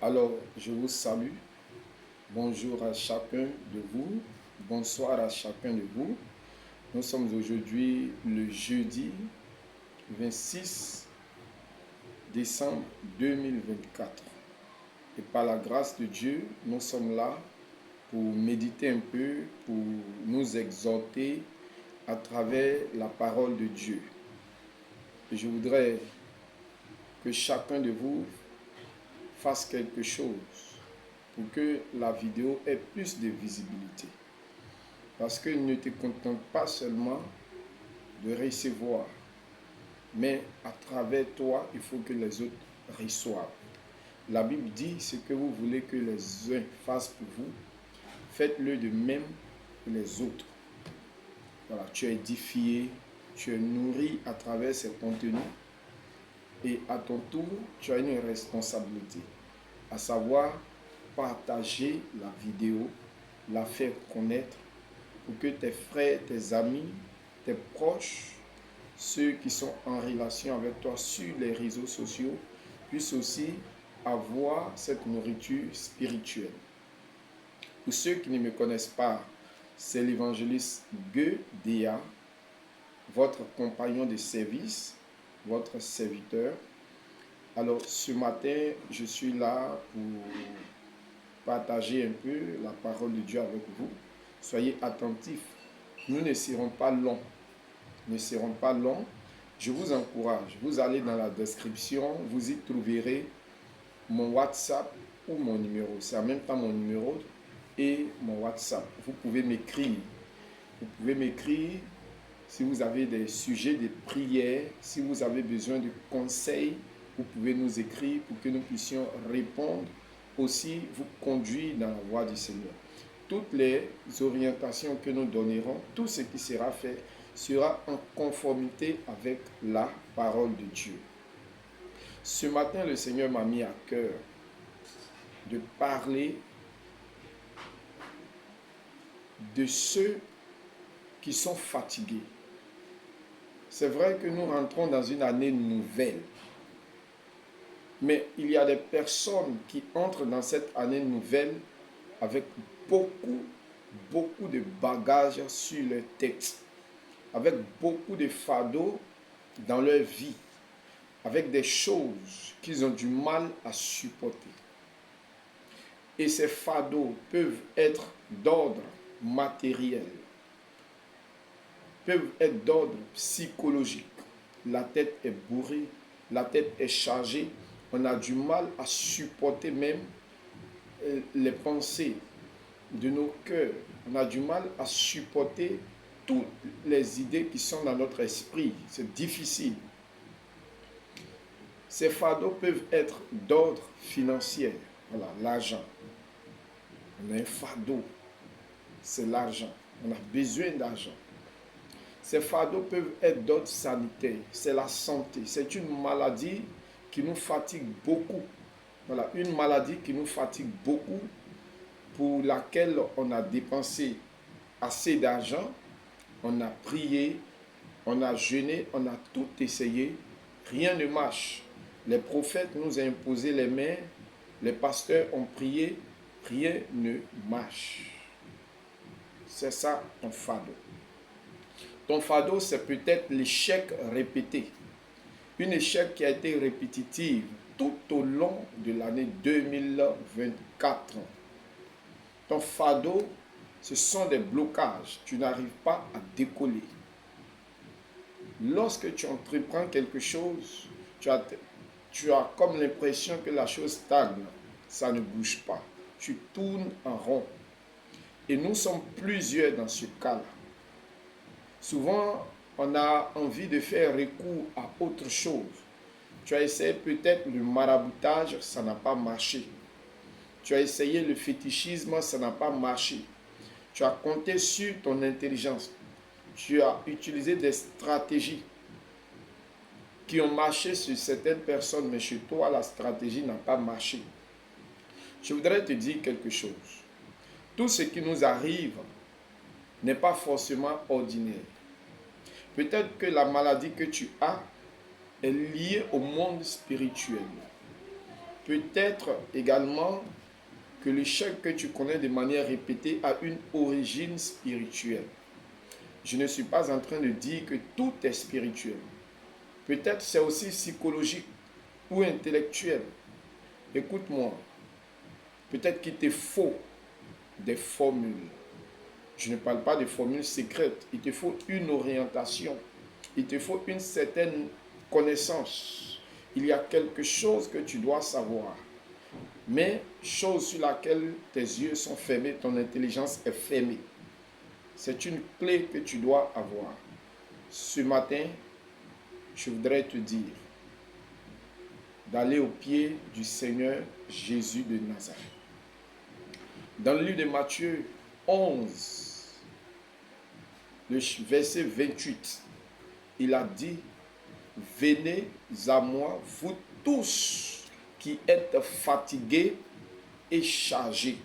Alors, je vous salue. Bonjour à chacun de vous. Bonsoir à chacun de vous. Nous sommes aujourd'hui le jeudi 26 décembre 2024. Et par la grâce de Dieu, nous sommes là pour méditer un peu, pour nous exhorter à travers la parole de Dieu. Et je voudrais que chacun de vous fasse quelque chose pour que la vidéo ait plus de visibilité. Parce que ne te contente pas seulement de recevoir, mais à travers toi, il faut que les autres reçoivent. La Bible dit ce que vous voulez que les uns fassent pour vous, faites-le de même que les autres. Voilà, tu es édifié, tu es nourri à travers ces contenus et à ton tour, tu as une responsabilité, à savoir partager la vidéo, la faire connaître pour que tes frères, tes amis, tes proches, ceux qui sont en relation avec toi sur les réseaux sociaux, puissent aussi avoir cette nourriture spirituelle. Pour ceux qui ne me connaissent pas, c'est l'évangéliste Gueux Déa, votre compagnon de service, votre serviteur. Alors ce matin, je suis là pour partager un peu la parole de Dieu avec vous. Soyez attentifs. Nous ne serons pas longs. Ne serons pas longs. Je vous encourage. Vous allez dans la description. Vous y trouverez mon WhatsApp ou mon numéro. C'est en même temps mon numéro et mon WhatsApp. Vous pouvez m'écrire. Vous pouvez m'écrire si vous avez des sujets de prière, si vous avez besoin de conseils. Vous pouvez nous écrire pour que nous puissions répondre, aussi vous conduire dans la voie du Seigneur. Toutes les orientations que nous donnerons, tout ce qui sera fait, sera en conformité avec la parole de Dieu. Ce matin, le Seigneur m'a mis à cœur de parler de ceux qui sont fatigués. C'est vrai que nous rentrons dans une année nouvelle. Mais il y a des personnes qui entrent dans cette année nouvelle avec beaucoup de bagages sur leur tête, avec beaucoup de fardeaux dans leur vie, avec des choses qu'ils ont du mal à supporter. Et ces fardeaux peuvent être d'ordre matériel, peuvent être d'ordre psychologique. La tête est bourrée, la tête est chargée. On a du mal à supporter même les pensées de nos cœurs. On a du mal à supporter toutes les idées qui sont dans notre esprit. C'est difficile. Ces fardeaux peuvent être d'ordre financier. Voilà, l'argent. On a un fardeau. C'est l'argent. On a besoin d'argent. Ces fardeaux peuvent être d'ordre sanitaire. C'est la santé. C'est une maladie qui nous fatigue beaucoup. Voilà, une maladie qui nous fatigue beaucoup, pour laquelle on a dépensé assez d'argent, on a prié, on a jeûné, on a tout essayé, rien ne marche. Les prophètes nous ont imposé les mains, les pasteurs ont prié, rien ne marche. C'est ça ton fardeau. Ton fardeau, c'est peut-être l'échec répété. Un échec qui a été répétitif tout au long de l'année 2024. Ton fardeau, ce sont des blocages. Tu n'arrives pas à décoller. Lorsque tu entreprends quelque chose, tu as comme l'impression que la chose stagne. Ça ne bouge pas. Tu tournes en rond. Et nous sommes plusieurs dans ce cas-là. Souvent, on a envie de faire recours à autre chose. Tu as essayé peut-être le maraboutage, ça n'a pas marché. Tu as essayé le fétichisme, ça n'a pas marché. Tu as compté sur ton intelligence. Tu as utilisé des stratégies qui ont marché sur certaines personnes, mais chez toi, la stratégie n'a pas marché. Je voudrais te dire quelque chose. Tout ce qui nous arrive n'est pas forcément ordinaire. Peut-être que la maladie que tu as est liée au monde spirituel. Peut-être également que l'échec que tu connais de manière répétée a une origine spirituelle. Je ne suis pas en train de dire que tout est spirituel. Peut-être c'est aussi psychologique ou intellectuel. Écoute-moi, peut-être qu'il te faut des formules. Je ne parle pas de formules secrètes. Il te faut une orientation. Il te faut une certaine connaissance. Il y a quelque chose que tu dois savoir. Mais chose sur laquelle tes yeux sont fermés, ton intelligence est fermée. C'est une clé que tu dois avoir. Ce matin, je voudrais te dire d'aller au pied du Seigneur Jésus de Nazareth. Dans le livre de Matthieu 11, le verset 28, il a dit, « Venez à moi, vous tous qui êtes fatigués et chargés.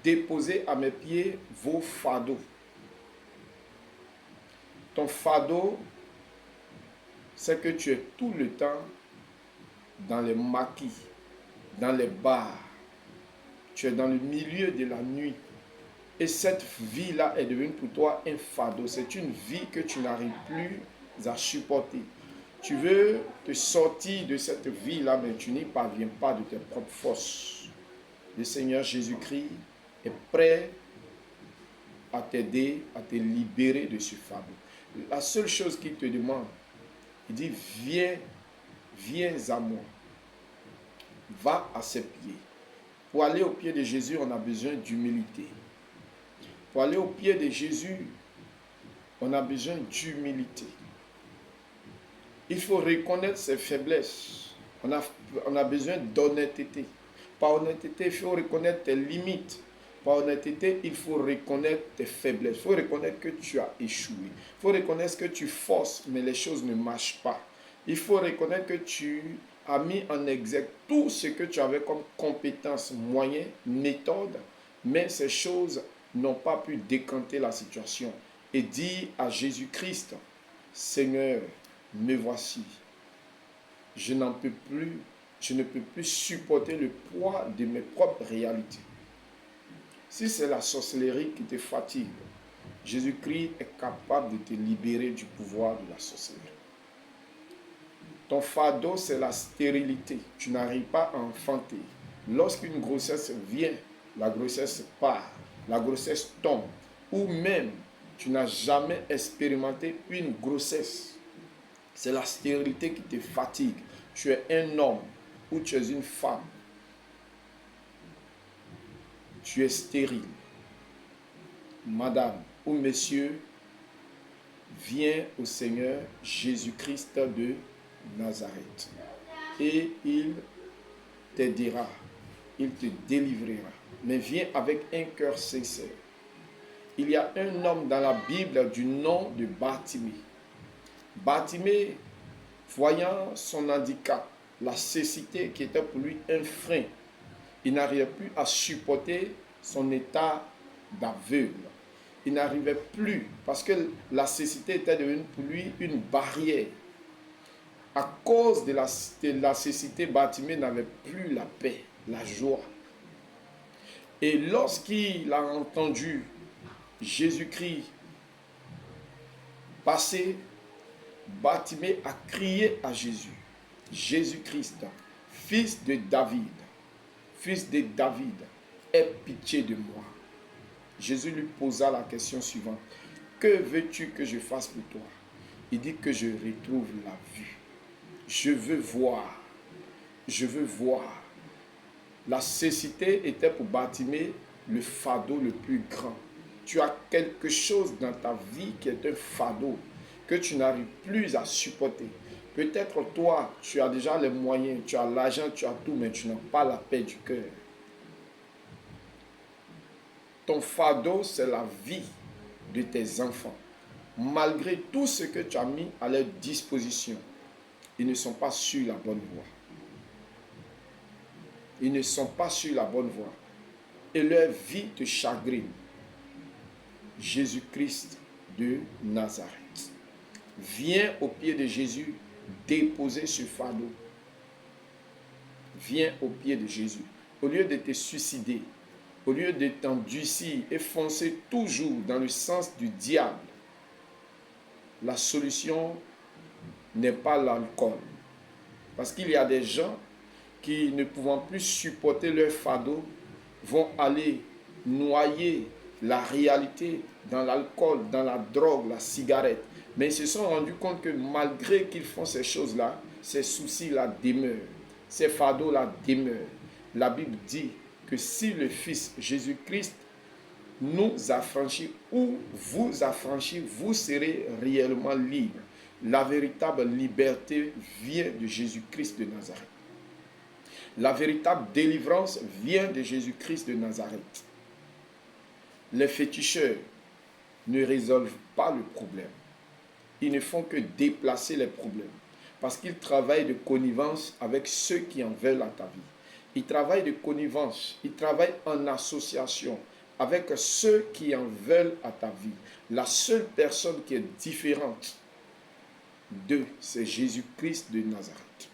Déposez à mes pieds vos fardeaux. » Ton fardeau, c'est que tu es tout le temps dans les maquis, dans les bars. Tu es dans le milieu de la nuit. Et cette vie-là est devenue pour toi un fardeau. C'est une vie que tu n'arrives plus à supporter. Tu veux te sortir de cette vie-là, mais tu n'y parviens pas de tes propres forces. Le Seigneur Jésus-Christ est prêt à t'aider, à te libérer de ce fardeau. La seule chose qu'il te demande, il dit, viens à moi. Va à ses pieds. Pour aller au pied de Jésus, on a besoin d'humilité. Pour aller au pied de Jésus, on a besoin d'humilité. Il faut reconnaître ses faiblesses. On a besoin d'honnêteté. Par honnêteté, il faut reconnaître tes limites. Par honnêteté, il faut reconnaître tes faiblesses. Il faut reconnaître que tu as échoué. Il faut reconnaître que tu forces, mais les choses ne marchent pas. Il faut reconnaître que tu as mis en exergue tout ce que tu avais comme compétences, moyens, méthodes, mais ces choses n'ont pas pu décanter la situation. Et dire à Jésus-Christ, Seigneur, me voici. Je n'en peux plus, je ne peux plus supporter le poids de mes propres réalités. Si c'est la sorcellerie qui te fatigue, Jésus-Christ est capable de te libérer du pouvoir de la sorcellerie. Ton fardeau, c'est la stérilité. Tu n'arrives pas à enfanter. Lorsqu'une grossesse vient, la grossesse part, la grossesse tombe. Ou même, tu n'as jamais expérimenté une grossesse. C'est la stérilité qui te fatigue. Tu es un homme ou tu es une femme. Tu es stérile. Madame ou monsieur, viens au Seigneur Jésus-Christ de Nazareth. Et il t'aidera. Il te délivrera. Mais viens avec un cœur sincère. Il y a un homme dans la Bible du nom de Bartimée. Bartimée, voyant son handicap, la cécité qui était pour lui un frein, il n'arrivait plus à supporter son état d'aveugle. Il n'arrivait plus, parce que la cécité était devenue pour lui une barrière. À cause de la cécité, Bartimée n'avait plus la paix, la joie. Et lorsqu'il a entendu Jésus-Christ passer, Bartimée a crié à Jésus, Jésus-Christ, fils de David, aie pitié de moi. Jésus lui posa la question suivante, que veux-tu que je fasse pour toi? Il dit que je retrouve la vue. Je veux voir. Je veux voir. La cécité était pour Bartimée le fardeau le plus grand. Tu as quelque chose dans ta vie qui est un fardeau que tu n'arrives plus à supporter. Peut-être toi, tu as déjà les moyens, tu as l'argent, tu as tout, mais tu n'as pas la paix du cœur. Ton fardeau, c'est la vie de tes enfants. Malgré tout ce que tu as mis à leur disposition, ils ne sont pas sur la bonne voie. Ils ne sont pas sur la bonne voie. Et leur vie te chagrine. Jésus-Christ de Nazareth. Viens au pied de Jésus déposer ce fardeau. viens au pied de Jésus. Au lieu de te suicider, au lieu de t'endurcir et foncer toujours dans le sens du diable, la solution n'est pas l'alcool. Parce qu'il y a des gens qui, ne pouvant plus supporter leur fardeau, vont aller noyer la réalité dans l'alcool, dans la drogue, la cigarette. Mais ils se sont rendus compte que malgré qu'ils font ces choses-là, ces soucis-là demeurent, ces fardeaux-là demeurent. La Bible dit que si le Fils Jésus-Christ nous affranchit ou vous affranchit, vous serez réellement libre. La véritable liberté vient de Jésus-Christ de Nazareth. La véritable délivrance vient de Jésus-Christ de Nazareth. Les féticheurs ne résolvent pas le problème. Ils ne font que déplacer les problèmes. Parce qu'ils travaillent de connivence avec ceux qui en veulent à ta vie. Ils travaillent de connivence, ils travaillent en association avec ceux qui en veulent à ta vie. La seule personne qui est différente d'eux, c'est Jésus-Christ de Nazareth.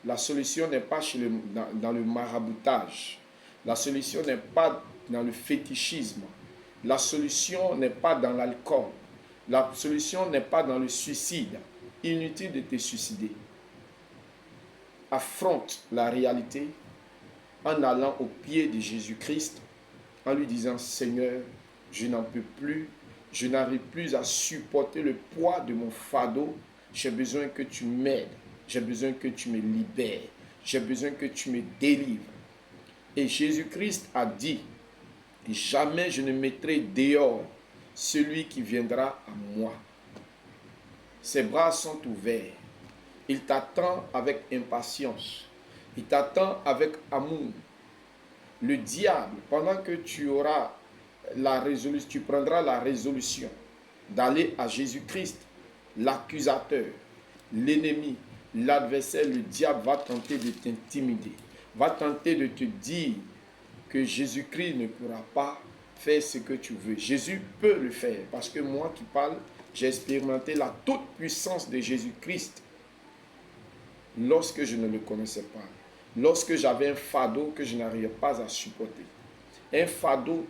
La solution n'est pas dans le maraboutage. La solution n'est pas dans le fétichisme. La solution n'est pas dans l'alcool. La solution n'est pas dans le suicide. Inutile de te suicider. Affronte la réalité en allant au pied de Jésus-Christ, en lui disant, Seigneur, je n'en peux plus, je n'arrive plus à supporter le poids de mon fardeau, j'ai besoin que tu m'aides, j'ai besoin que tu me libères, j'ai besoin que tu me délivres. Et Jésus-Christ a dit, jamais je ne mettrai dehors celui qui viendra à moi. Ses bras sont ouverts. Il t'attend avec impatience. Il t'attend avec amour. Le diable, pendant que tu prendras la résolution d'aller à Jésus-Christ, l'accusateur, l'ennemi, l'adversaire, le diable va tenter de t'intimider, va tenter de te dire que Jésus-Christ ne pourra pas faire ce que tu veux. Jésus peut le faire, parce que moi qui parle, j'ai expérimenté la toute puissance de Jésus-Christ lorsque je ne le connaissais pas, lorsque j'avais un fardeau que je n'arrivais pas à supporter, un fardeau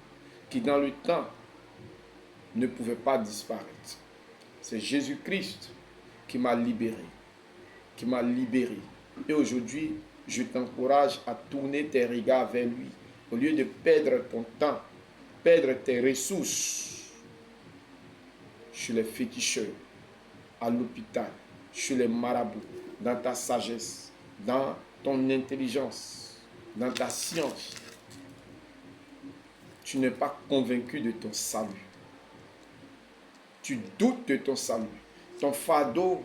qui dans le temps ne pouvait pas disparaître. C'est Jésus-Christ qui m'a libéré, qui m'a libéré. Et aujourd'hui, je t'encourage à tourner tes regards vers lui, au lieu de perdre ton temps, perdre tes ressources chez les féticheurs, à l'hôpital, chez les marabouts, dans ta sagesse, dans ton intelligence, dans ta science. Tu n'es pas convaincu de ton salut. Tu doutes de ton salut. Ton fardeau,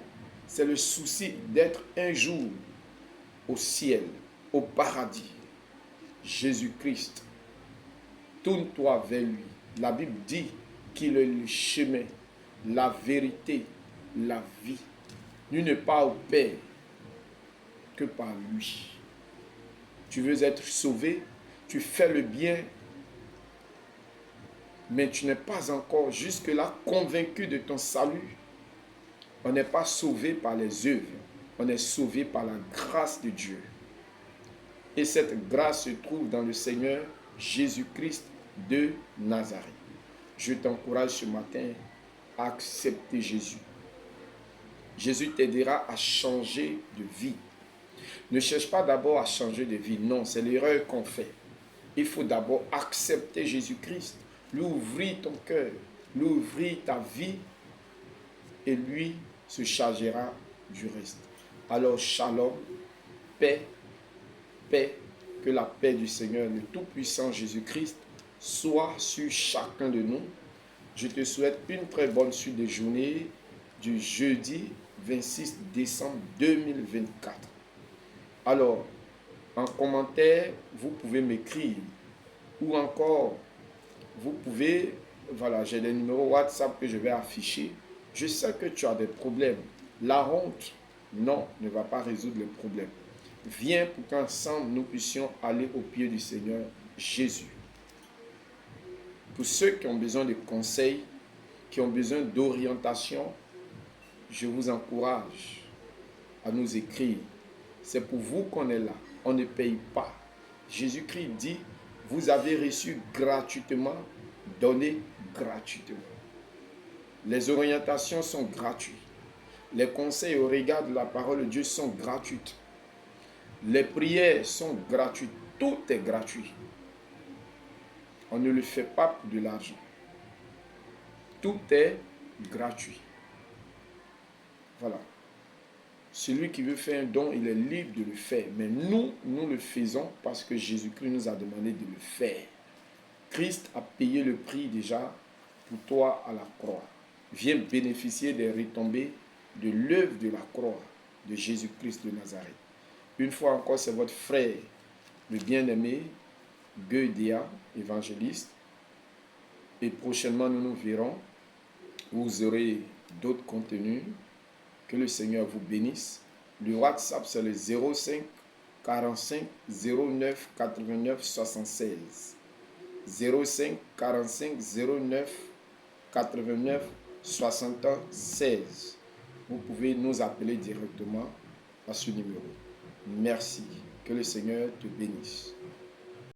c'est le souci d'être un jour au ciel, au paradis. Jésus-Christ, tourne-toi vers lui. La Bible dit qu'il est le chemin, la vérité, la vie. Nul n'est pas au Père que par lui. Tu veux être sauvé, tu fais le bien, mais tu n'es pas encore jusque-là convaincu de ton salut. On n'est pas sauvé par les œuvres, on est sauvé par la grâce de Dieu. Et cette grâce se trouve dans le Seigneur Jésus-Christ de Nazareth. Je t'encourage ce matin à accepter Jésus. Jésus t'aidera à changer de vie. Ne cherche pas d'abord à changer de vie. Non, c'est l'erreur qu'on fait. Il faut d'abord accepter Jésus-Christ, lui ouvrir ton cœur, lui ouvrir ta vie, et lui se chargera du reste. Alors, shalom, paix, paix, que la paix du Seigneur, le Tout-Puissant Jésus-Christ, soit sur chacun de nous. Je te souhaite une très bonne suite de journée du jeudi 26 décembre 2024. Alors, en commentaire, vous pouvez m'écrire, ou encore, vous pouvez, voilà, j'ai des numéros WhatsApp que je vais afficher. Je sais que tu as des problèmes. La honte, non, ne va pas résoudre les problèmes. Viens pour qu'ensemble nous puissions aller au pied du Seigneur Jésus. Pour ceux qui ont besoin de conseils, qui ont besoin d'orientation, je vous encourage à nous écrire. C'est pour vous qu'on est là. On ne paye pas. Jésus-Christ dit, vous avez reçu gratuitement, donnez gratuitement. Les orientations sont gratuites. Les conseils au regard de la parole de Dieu sont gratuits. Les prières sont gratuites. Tout est gratuit. On ne le fait pas pour de l'argent. Tout est gratuit. Voilà. Celui qui veut faire un don, il est libre de le faire. Mais nous le faisons parce que Jésus-Christ nous a demandé de le faire. Christ a payé le prix déjà pour toi à la croix. Viens bénéficier des retombées de l'œuvre de la croix de Jésus-Christ de Nazareth. Une fois encore, c'est votre frère, le bien-aimé, Guédéa, évangéliste. Et prochainement, nous nous verrons. Vous aurez d'autres contenus. Que le Seigneur vous bénisse. Le WhatsApp, c'est le 05 45 09 89 76. 05 45 09 89 76. Vous pouvez nous appeler directement à ce numéro. Merci. Que le Seigneur te bénisse.